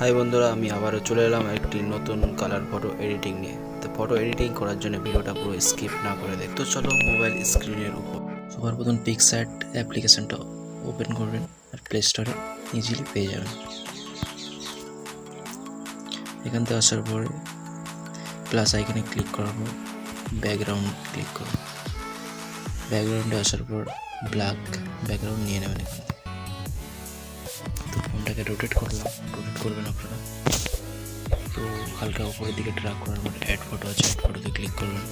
High বন্ধুরা, আমি আবারও চলে এলাম একটি নতুন কালার ফটো এডিটিং নিয়ে। তো ফটো এডিটিং করার জন্য ভিডিওটা পুরো স্কিপ না করে দেখতো চলো মোবাইল স্ক্রিনের উপর সবার প্রথম পিক্সআর্ট অ্যাপ্লিকেশনটা ওপেন করবেন আর প্লে স্টোরে ইজিলি পেয়ে যাবেন। এখান থেকে আসার পরে প্লাস আইকনে ক্লিক করার পর ব্যাকগ্রাউন্ড ক্লিক করুন। ব্যাকগ্রাউন্ডে আসার পর ব্ল্যাক ব্যাকগ্রাউন্ড নিয়ে নেবেন। এখানে তো ফোনটাকে রোটেট করবেন আপনারা। তো হালকা উপরের দিকে ড্র্যাগ করার পর অ্যাড ফটো আছে, অ্যাড ফটোতে ক্লিক করবেন।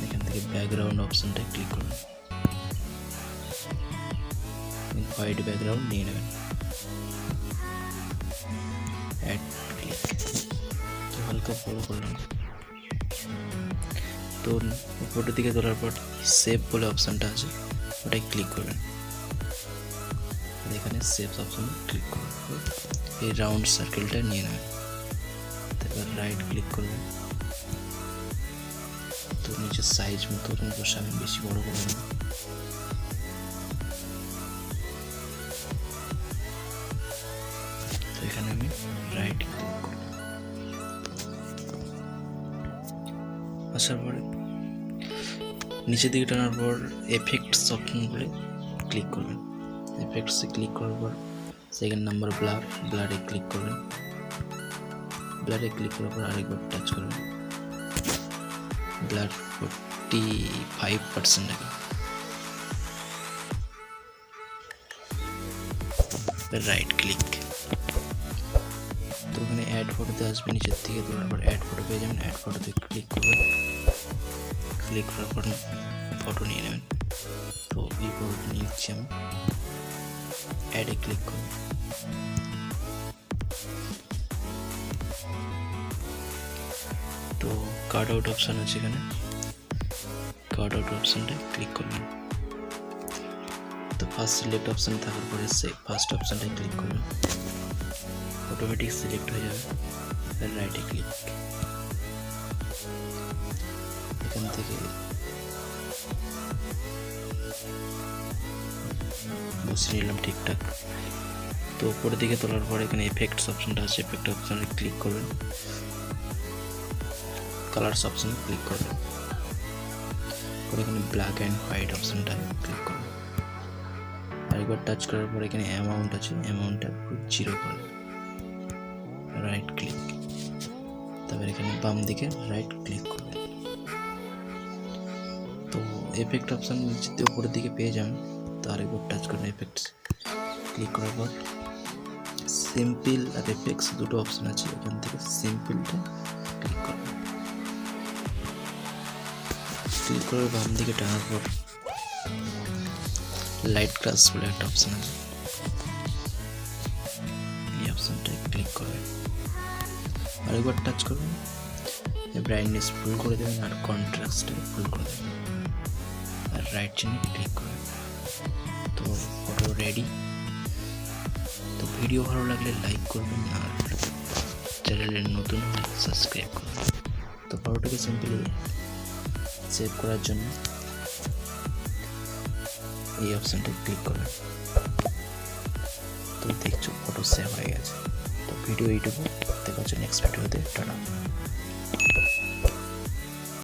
এখান থেকে ব্যাকগ্রাউন্ড অপশনটায় ক্লিক করবেন, হোয়াইট ব্যাকগ্রাউন্ড নিয়ে নেবেন, অ্যাড ক্লিক। তো হালকা ফলো করলাম। তো উপরের দিকে তোলার পর সেভ বলে অপশানটা আছে, ওটাই ক্লিক করবেন। এখানে সেভ অপশানে ক্লিক করার পর এই রাউন্ড সার্কেলটা নিয়ে নেবেন। তারপর রাইট ক্লিক করবেন। তো নিচের সাইজ মতো বসাবেন, বেশি বড় করবেন না। তো এখানে আমি রাইট ক্লিক করব। আসার পরে নিচের দিকে টানার পর এফেক্টস অপশনগুলো ক্লিক করবেন। এফেক্টসে ক্লিক করার পর সেকেন্ড নাম্বার ব্লারে ক্লিক করবেন। ব্লারে ক্লিক করার পর আরেকবার টাচ করবেন। Blur 45% right click. তো ওখানে অ্যাড ফটোতে আসবে, নিচের থেকে তোলার পর অ্যাড ফটো পেয়ে যাবেন। অ্যাড ফটোতে ক্লিক করবেন। ক্লিক করার পর ফটো নিয়ে নেবেন। তো এই ফটোটা নিচ্ছি আমি, অ্যাডে ক্লিক করুন। তো কার্ড আউট অপশান আছে, এখানে কার্ড আউট অপশানটা ক্লিক করবেন। তো ফার্স্ট সিলেক্ট অপশান থাকার পরে ফার্স্ট অপশানটায় ক্লিক করবেন, অটোমেটিক সিলেক্ট হয়ে যাবে। রাইটে ক্লিক। এখান থেকে বসিয়ে নিলাম ঠিকঠাক। তো উপরের দিকে তোলার পর এখানে এফেক্টস অপশনটা আছে, এফেক্ট অপশনে ক্লিক করবেন। কালারস অপশনে ক্লিক করবেন। পরে এখানে ব্ল্যাক অ্যান্ড হোয়াইট অপশনটা ক্লিক করবেন। আরেকবার টাচ করার পর এখানে অ্যামাউন্ট আছে, অ্যামাউন্টটা 0 করবেন। Right click. তারপর এখানে বাম দিকে রাইট ক্লিক করবেন। তো এফেক্ট অপশন নিচে উপরের দিকে পেয়ে যাবেন। তো আরেকবার টাচ করবেন, এফেক্টস ক্লিক করার পর সিম্পল আর এফেক্টস দুটো অপশন আছে, এখান থেকে সিম্পলটা ক্লিক করবেন। ক্লিক করে বাম দিকে টানার পর লাইট ক্রাস বলে একটা অপশন আছে, এই অপশনটায় ক্লিক করবেন। আরেকবার টাচ করবেন, ব্রাইটনেস ফুল করে দেবেন আর কন্ট্রাস্টটা ফুল করে দেবেন, আর রাইট চিহ্নে ক্লিক করবেন। তো ফটো রেডি। তো ভিডিও ভালো লাগলে লাইক করবেন আর চ্যানেলে নতুন হলে সাবস্ক্রাইব করবেন। তো ফটোটাকে সিম্পলি সেভ করার জন্য এই অপশানটা ক্লিক করবেন। তো দেখছো ফটো সেভ হয়ে গেছে। তো ভিডিও এইটুকু, দেখা হচ্ছে নেক্সট ভিডিওতে। টাটা।